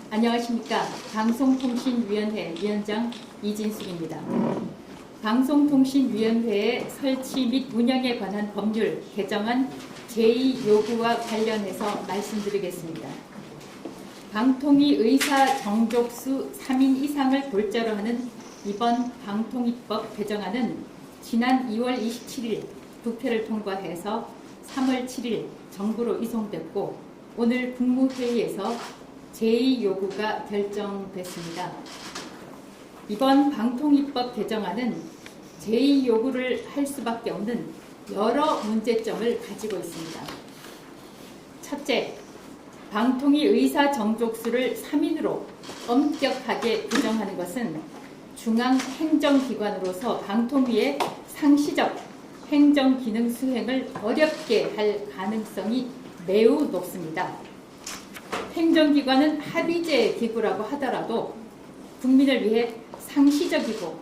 안녕하십니까. 방송통신위원회 위원장 이진숙입니다. 방송통신위원회의 설치 및 운영에 관한 법률 개정안 제2요구와 관련해서 말씀드리겠습니다. 방통위 의사 정족수 3인 이상을 골자로 하는 이번 방통위법 개정안은 지난 2월 27일 국회를 통과해서 3월 7일 정부로 이송됐고 오늘 국무회의에서 제2요구가 결정됐습니다. 이번 방통위법 개정안은 제2요구를 할 수밖에 없는 여러 문제점을 가지고 있습니다. 첫째, 방통위 의사 정족수를 3인으로 엄격하게 규정하는 것은 중앙행정기관으로서 방통위의 상시적 행정기능 수행을 어렵게 할 가능성이 매우 높습니다. 행정기관은 합의제 기구라고 하더라도 국민을 위해 상시적이고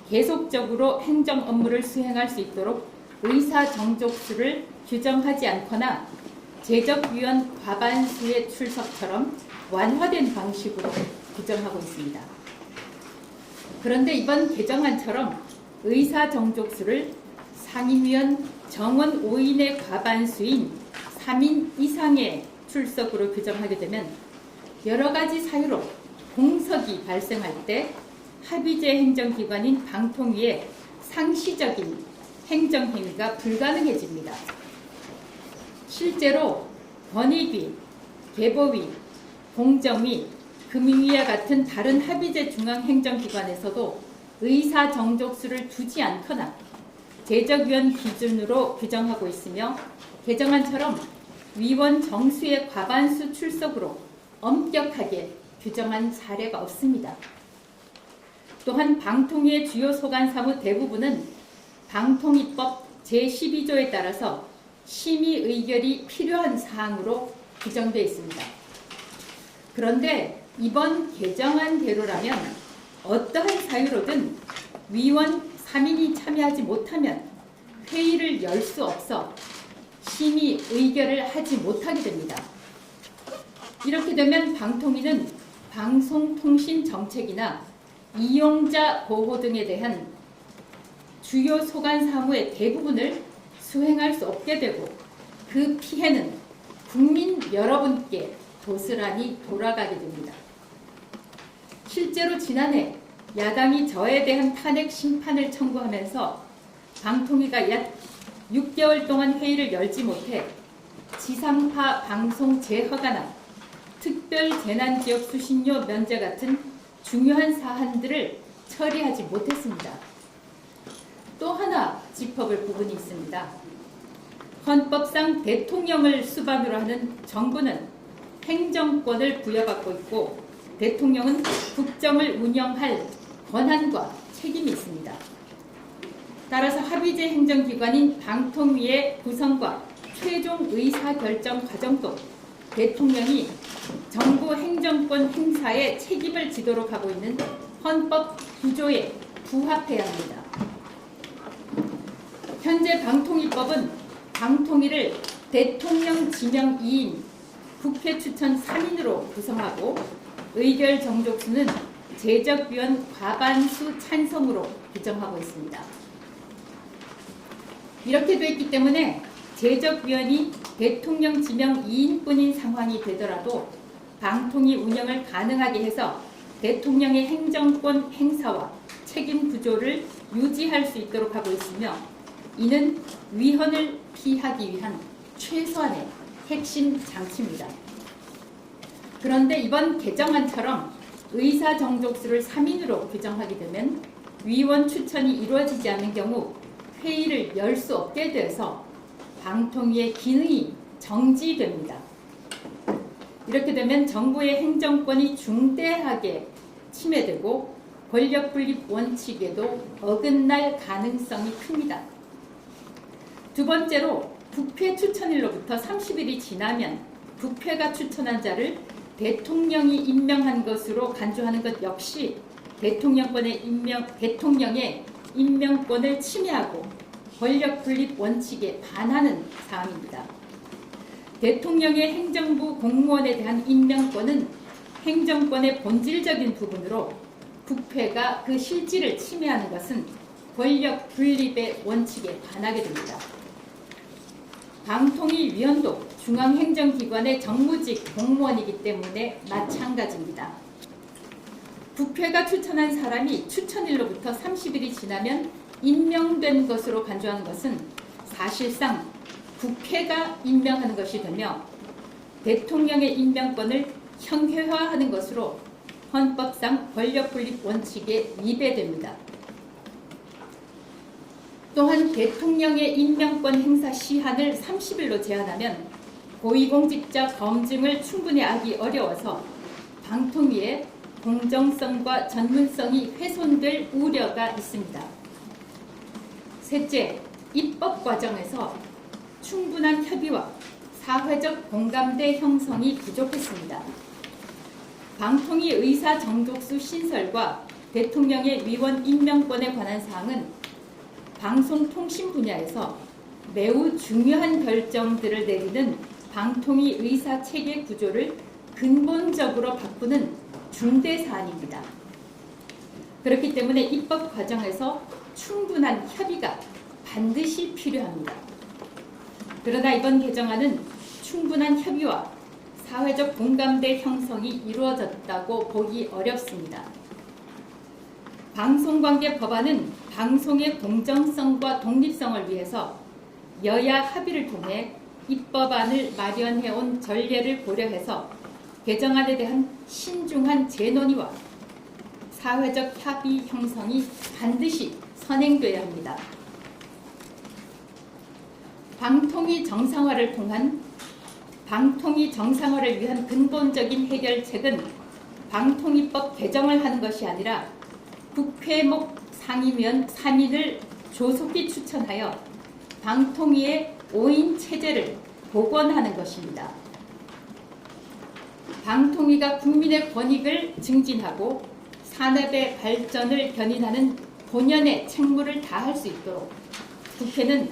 계속적으로 행정 업무를 수행할 수 있도록 의사 정족수를 규정하지 않거나 재적위원 과반수의 출석처럼 완화된 방식으로 규정하고 있습니다. 그런데 이번 개정안처럼 의사 정족수를 상임위원 정원 5인의 과반수인 3인 이상의 출석으로 규정하게 되면 여러 가지 사유로 공석이 발생할 때 합의제 행정기관인 방통위의 상시적인 행정행위가 불가능해집니다. 실제로 권익위, 개보위, 공정위, 금융위와 같은 다른 합의제 중앙행정기관에서도 의사 정족수를 두지 않거나 재적위원 기준으로 규정하고 있으며 개정안처럼 위원 정수의 과반수 출석으로 엄격하게 규정한 사례가 없습니다. 또한 방통위의 주요 소관 사무 대부분은 방통위법 제12조에 따라서 심의 의결이 필요한 사항으로 규정되어 있습니다. 그런데 이번 개정안대로라면 어떠한 사유로든 위원 3인이 참여하지 못하면 회의를 열 수 없어 심의 의결을 하지 못하게 됩니다. 이렇게 되면 방통위는 방송통신 정책이나 이용자 보호 등에 대한 주요 소관 사무의 대부분을 수행할 수 없게 되고 그 피해는 국민 여러분께 고스란히 돌아가게 됩니다. 실제로 지난해 야당이 저에 대한 탄핵 심판을 청구하면서 방통위가 약 6개월 동안 회의를 열지 못해 지상파 방송 재허가나 특별 재난지역 수신료 면제 같은 중요한 사안들을 처리하지 못했습니다. 또 하나 짚어볼 부분이 있습니다. 헌법상 대통령을 수반으로 하는 정부는 행정권을 부여받고 있고 대통령은 국정을 운영할 권한과 책임이 있습니다. 따라서 합의제 행정기관인 방통위의 구성과 최종 의사결정 과정도 대통령이 정부 행정권 행사에 책임을 지도록 하고 있는 헌법 구조에 부합해야 합니다. 현재 방통위법은 방통위를 대통령 지명 2인, 국회 추천 3인으로 구성하고 의결 정족수는 재적위원 과반수 찬성으로 규정하고 있습니다. 이렇게 되었기 때문에 재적위원이 대통령 지명 2인뿐인 상황이 되더라도 방통위 운영을 가능하게 해서 대통령의 행정권 행사와 책임 구조를 유지할 수 있도록 하고 있으며 이는 위헌을 피하기 위한 최소한의 핵심 장치입니다. 그런데 이번 개정안처럼 의사 정족수를 3인으로 규정하게 되면 위원 추천이 이루어지지 않는 경우 회의를 열 수 없게 돼서 방통위의 기능이 정지됩니다. 이렇게 되면 정부의 행정권이 중대하게 침해되고 권력 분립 원칙에도 어긋날 가능성이 큽니다. 두 번째로 국회 추천일로부터 30일이 지나면 국회가 추천한 자를 대통령이 임명한 것으로 간주하는 것 역시 대통령의 임명권을 침해하고 권력 분립 원칙에 반하는 사항입니다. 대통령의 행정부 공무원에 대한 임명권은 행정권의 본질적인 부분으로 국회가 그 실질을 침해하는 것은 권력 분립의 원칙에 반하게 됩니다. 방통위위원도 중앙행정기관의 정무직 공무원이기 때문에 마찬가지입니다. 국회가 추천한 사람이 추천일로부터 30일이 지나면 임명된 것으로 간주하는 것은 사실상 국회가 임명하는 것이 되며 대통령의 임명권을 형해화하는 것으로 헌법상 권력분립 원칙에 위배됩니다. 또한 대통령의 임명권 행사 시한을 30일로 제한하면 고위공직자 검증을 충분히 하기 어려워서 방통위의 공정성과 전문성이 훼손될 우려가 있습니다. 셋째, 입법 과정에서 충분한 협의와 사회적 공감대 형성이 부족했습니다. 방통위 의사 정족수 신설과 대통령의 위원 임명권에 관한 사항은 방송통신 분야에서 매우 중요한 결정들을 내리는 방통위 의사 체계 구조를 근본적으로 바꾸는 중대 사안입니다. 그렇기 때문에 입법 과정에서 충분한 협의가 반드시 필요합니다. 그러나 이번 개정안은 충분한 협의와 사회적 공감대 형성이 이루어졌다고 보기 어렵습니다. 방송관계 법안은 방송의 공정성과 독립성을 위해서 여야 합의를 통해 입법안을 마련해온 전례를 고려해서 개정안에 대한 신중한 재논의와 사회적 합의 형성이 반드시 선행돼야 합니다. 방통위 정상화를 위한 근본적인 해결책은 방통위법 개정을 하는 것이 아니라 국회목 상임위원 3인을 조속히 추천하여 방통위의 5인 체제를 복원하는 것입니다. 방통위가 국민의 권익을 증진하고 산업의 발전을 견인하는 본연의 책무를 다할 수 있도록 국회는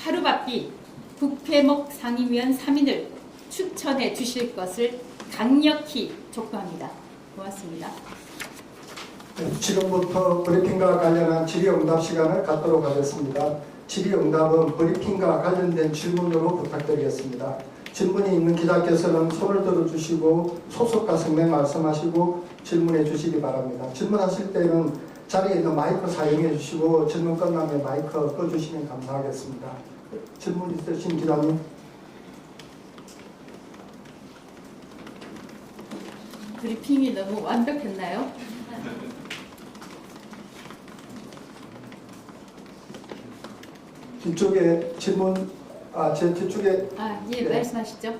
하루바삐 국회목 상임위원 3인을 추천해 주실 것을 강력히 촉구합니다. 고맙습니다. 지금부터 브리핑과 관련한 질의응답 시간을 갖도록 하겠습니다. 질의응답은 브리핑과 관련된 질문으로 부탁드리겠습니다. 질문이 있는 기자께서는 손을 들어주시고 소속과 성명 말씀하시고 질문해 주시기 바랍니다. 질문하실 때는 자리에 있는 마이크 사용해 주시고 질문 끝나면 마이크 꺼주시면 감사하겠습니다. 질문 있으신 기자님. 브리핑이 너무 완벽했나요? 뒤쪽에 질문, 제 뒤쪽에. 예, 네. 말씀하시죠.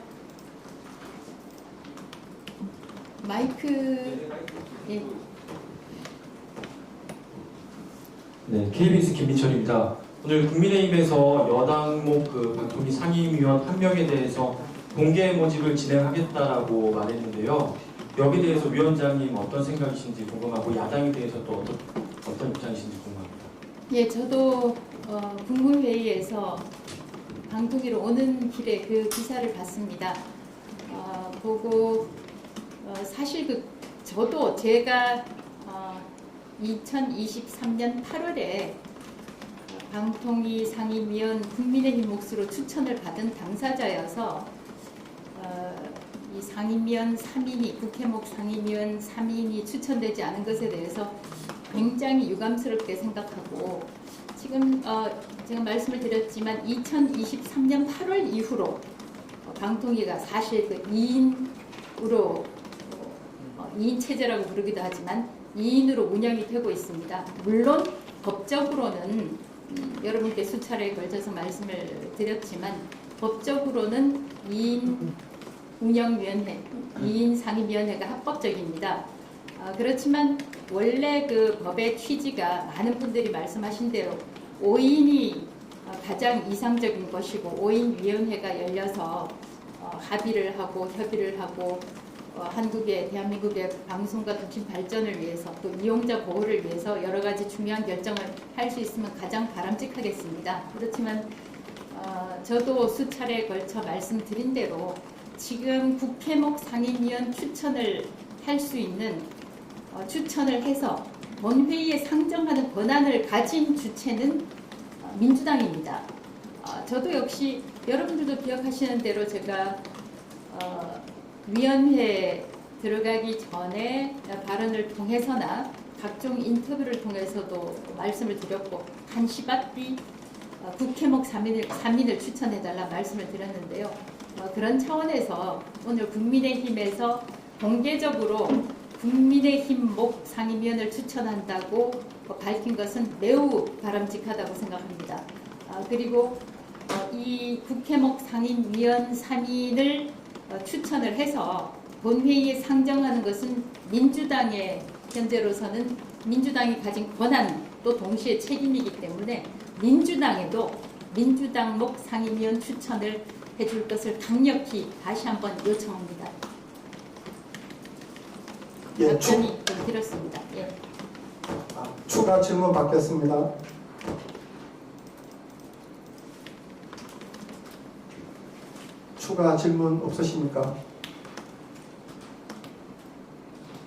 마이크, 예. 네, KBS 김민철입니다. 오늘 국민의힘에서 여당목 방통위 상임위원 1명에 대해서 공개 모집을 진행하겠다라고 말했는데요. 여기에 대해서 위원장님 어떤 생각이신지 궁금하고 야당에 대해서 또 어떤 입장이신지 궁금합니다. 예, 저도 국무회의에서 방통위로 오는 길에 그 기사를 봤습니다. 보고 사실 저도 제가 2023년 8월에 방통위 상임위원 국민의힘 몫으로 추천을 받은 당사자여서 이 상임위원 3인이 국회목 상임위원 3인이 추천되지 않은 것에 대해서 굉장히 유감스럽게 생각하고 지금 제가 말씀을 드렸지만 2023년 8월 이후로 방통위가 사실 2인으로 2인 체제라고 부르기도 하지만 2인으로 운영이 되고 있습니다. 물론 법적으로는 여러분께 수차례에 걸쳐서 말씀을 드렸지만 법적으로는 2인 운영위원회, 2인 상임위원회가 합법적입니다. 그렇지만 원래 그 법의 취지가 많은 분들이 말씀하신 대로 5인이 가장 이상적인 것이고 5인 위원회가 열려서 합의를 하고 협의를 하고 대한민국의 방송과 통신 발전을 위해서 또 이용자 보호를 위해서 여러 가지 중요한 결정을 할 수 있으면 가장 바람직하겠습니다. 그렇지만 저도 수차례에 걸쳐 말씀드린 대로 지금 국회목 상임위원 추천을 할 수 있는 추천을 해서 본회의에 상정하는 권한을 가진 주체는 민주당입니다. 저도 역시 여러분들도 기억하시는 대로 제가 위원회 들어가기 전에 발언을 통해서나 각종 인터뷰를 통해서도 말씀을 드렸고 한시바삐 국회목 3인을 추천해달라 말씀을 드렸는데요. 그런 차원에서 오늘 국민의힘에서 공개적으로 국민의힘목 상임위원을 추천한다고 밝힌 것은 매우 바람직하다고 생각합니다. 그리고 이 국회목 상임위원 3인을 추천을 해서 본회의에 상정하는 것은 민주당의 현재로서는 민주당이 가진 권한도 동시에 책임이기 때문에 민주당에도 민주당목 상임위원 추천을 해줄 것을 강력히 다시 한번 요청합니다. 답변이 좀 길었습니다. 예. 추가 질문 받겠습니다. 추가 질문 없으십니까?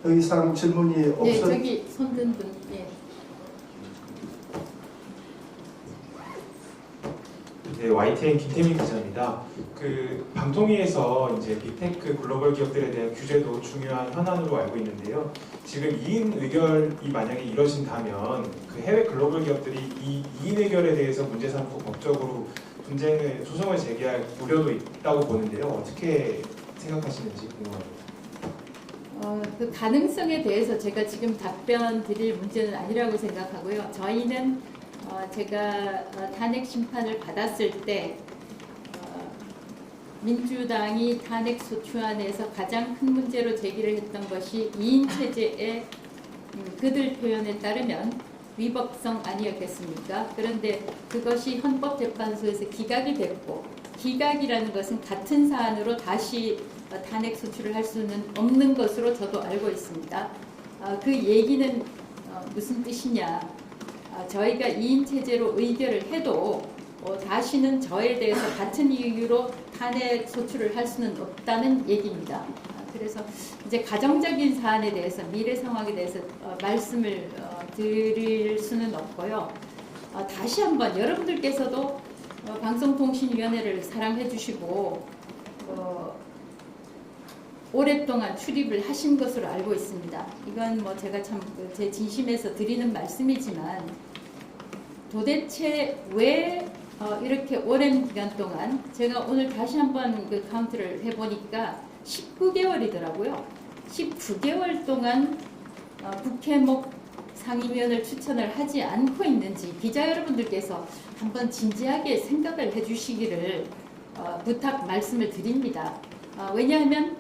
더 이상 질문이 없어. 네, 저기 손든 분. 예. 네, YTN 김태민 기자입니다. 그 방통위에서 이제 빅테크 글로벌 기업들에 대한 규제도 중요한 현안으로 알고 있는데요. 지금 2인 의결이 만약에 이뤄진다면 그 해외 글로벌 기업들이 이 2인 의결에 대해서 문제 삼고 법적으로 소송을 제기할 우려도 있다고 보는데요. 어떻게 생각하시는지 궁금합니다. 그 가능성에 대해서 제가 지금 답변 드릴 문제는 아니라고 생각하고요. 저희는 제가 탄핵 심판을 받았을 때 민주당이 탄핵 소추안에서 가장 큰 문제로 제기를 했던 것이 2인 체제의 그들 표현에 따르면 위법성 아니었겠습니까? 그런데 그것이 헌법재판소에서 기각이 됐고, 기각이라는 것은 같은 사안으로 다시 탄핵 소추를 할 수는 없는 것으로 저도 알고 있습니다. 그 얘기는 무슨 뜻이냐? 저희가 2인 체제로 의결을 해도 다시는 저에 대해서 같은 이유로 탄핵 소추를 할 수는 없다는 얘기입니다. 그래서 이제 가정적인 사안에 대해서 미래 상황에 대해서 말씀을 드릴 수는 없고요. 다시 한번 여러분들께서도 방송통신위원회를 사랑해 주시고 오랫동안 출입을 하신 것으로 알고 있습니다. 이건 뭐 제가 참 제 진심에서 드리는 말씀이지만 도대체 왜 이렇게 오랜 기간 동안 제가 오늘 다시 한번 그 카운트를 해보니까 19개월이더라고요. 19개월 동안 국회목 상임위원을 추천을 하지 않고 있는지 기자 여러분들께서 한번 진지하게 생각을 해주시기를 부탁 말씀을 드립니다. 왜냐하면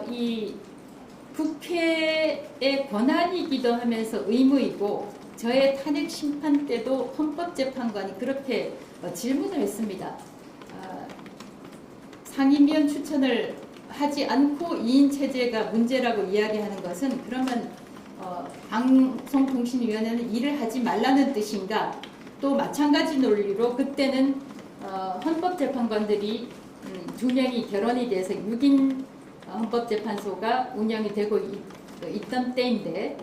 이 국회의 권한이기도 하면서 의무이고 저의 탄핵 심판 때도 헌법재판관이 그렇게 질문을 했습니다. 상임위원 추천을 하지 않고 2인 체제가 문제라고 이야기하는 것은 그러면 방송통신위원회는 일을 하지 말라는 뜻인가? 또 마찬가지 논리로 그때는 헌법재판관들이 2명이 결혼이 돼서 6인 헌법재판소가 운영이 되고 있던 때인데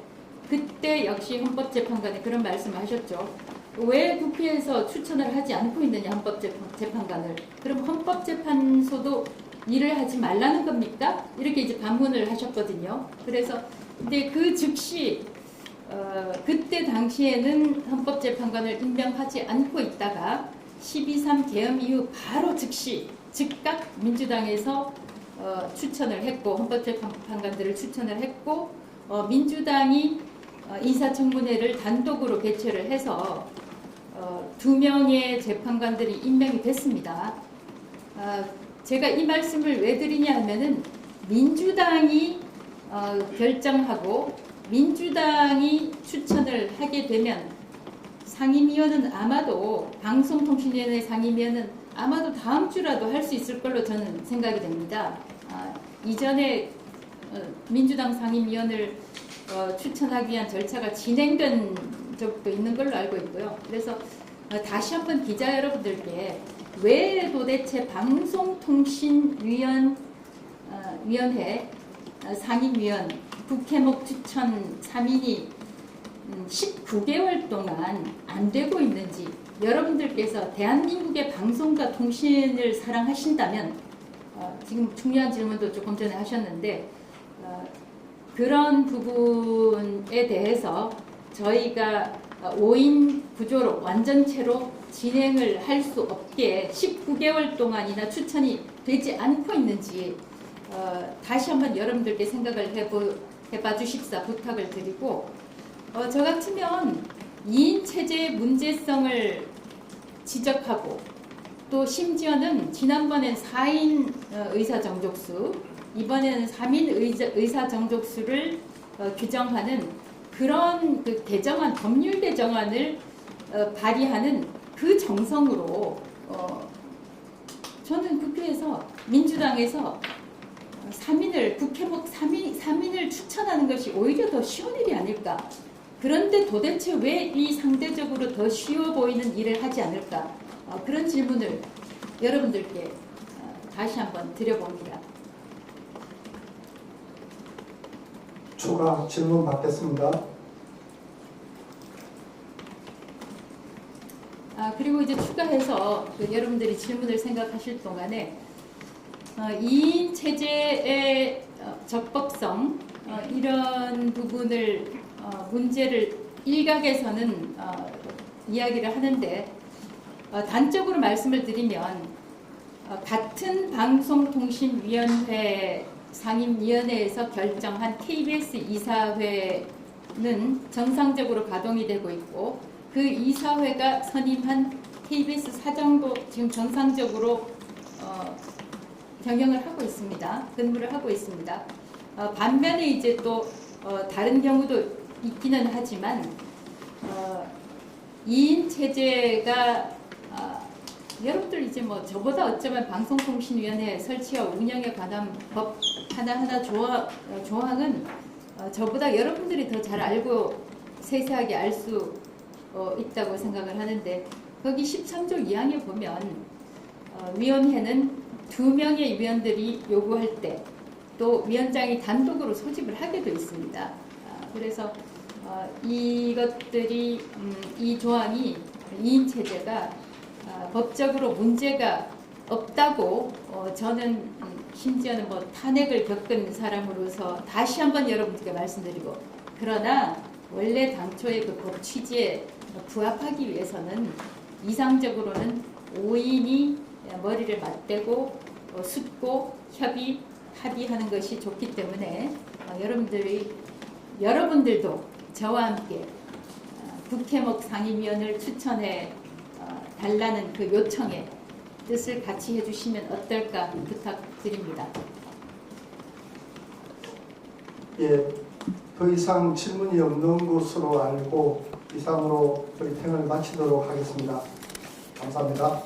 그때 역시 헌법재판관이 그런 말씀을 하셨죠. 왜 국회에서 추천을 하지 않고 있느냐 헌법재판관을. 그럼 헌법재판소도 일을 하지 말라는 겁니까? 이렇게 이제 반문을 하셨거든요. 그래서 근데 그 즉시 그때 당시에는 헌법재판관을 임명하지 않고 있다가 12.3 계엄 이후 바로 즉각 민주당에서 추천을 했고 헌법재판관들을 추천을 했고 민주당이 인사청문회를 단독으로 개최를 해서 2명의 재판관들이 임명이 됐습니다. 제가 이 말씀을 왜 드리냐 하면은 민주당이 결정하고 민주당이 추천을 하게 되면 상임위원은 아마도 방송통신위원회 상임위원은 아마도 다음 주라도 할 수 있을 걸로 저는 생각이 됩니다. 이전에 민주당 상임위원을 추천하기 위한 절차가 진행된 적도 있는 걸로 알고 있고요. 그래서 다시 한번 기자 여러분들께 왜 도대체 방송통신위원회 상임위원 국회목 추천 3인이 19개월 동안 안 되고 있는지, 여러분들께서 대한민국의 방송과 통신을 사랑하신다면 지금 중요한 질문도 조금 전에 하셨는데 그런 부분에 대해서 저희가 5인 구조로 완전체로 진행을 할 수 없게 19개월 동안이나 추천이 되지 않고 있는지 다시 한번 여러분들께 생각을 해봐 주십사 부탁을 드리고, 저 같으면 2인 체제의 문제성을 지적하고 또 심지어는 지난번엔 4인 의사 정족수, 이번에는 3인 의사 정족수를 규정하는 그런 그 개정안, 법률 개정안을 발의하는 그 정성으로 저는 국회에서 민주당에서 3인을 국회목 3인을 추천하는 것이 오히려 더 쉬운 일이 아닐까. 그런데 도대체 왜 이 상대적으로 더 쉬워 보이는 일을 하지 않을까? 그런 질문을 여러분들께 다시 한번 드려봅니다. 추가 질문 받겠습니다. 그리고 이제 추가해서 여러분들이 질문을 생각하실 동안에 2인 체제의 적법성 이런 부분을 문제를 일각에서는 이야기를 하는데 단적으로 말씀을 드리면 같은 방송통신위원회 상임위원회에서 결정한 KBS 이사회는 정상적으로 가동이 되고 있고 그 이사회가 선임한 KBS 사장도 지금 정상적으로 경영을 하고 있습니다. 근무를 하고 있습니다. 반면에 이제 또 다른 경우도 있기는 하지만 2인 체제가 여러분들 이제 뭐 저보다 어쩌면 방송통신위원회 설치와 운영에 관한 법 하나하나 조항은 저보다 여러분들이 더 잘 알고 세세하게 알 수 있다고 생각을 하는데 거기 13조 2항에 보면 위원회는 2명의 위원들이 요구할 때 또 위원장이 단독으로 소집을 하게 되어 있습니다. 그래서 이것들이 이 조항이 2인 체제가 법적으로 문제가 없다고 저는 심지어는 뭐 탄핵을 겪은 사람으로서 다시 한번 여러분들께 말씀드리고, 그러나 원래 당초의 그 법 취지에 부합하기 위해서는 이상적으로는 5인이 머리를 맞대고 숫고 합의하는 것이 좋기 때문에 여러분들도 저와 함께 국회목 상임위원을 추천해 달라는 그 요청에 뜻을 같이 해주시면 어떨까 부탁드립니다. 예, 더 이상 질문이 없는 것으로 알고 이상으로 브리핑을 마치도록 하겠습니다. 감사합니다.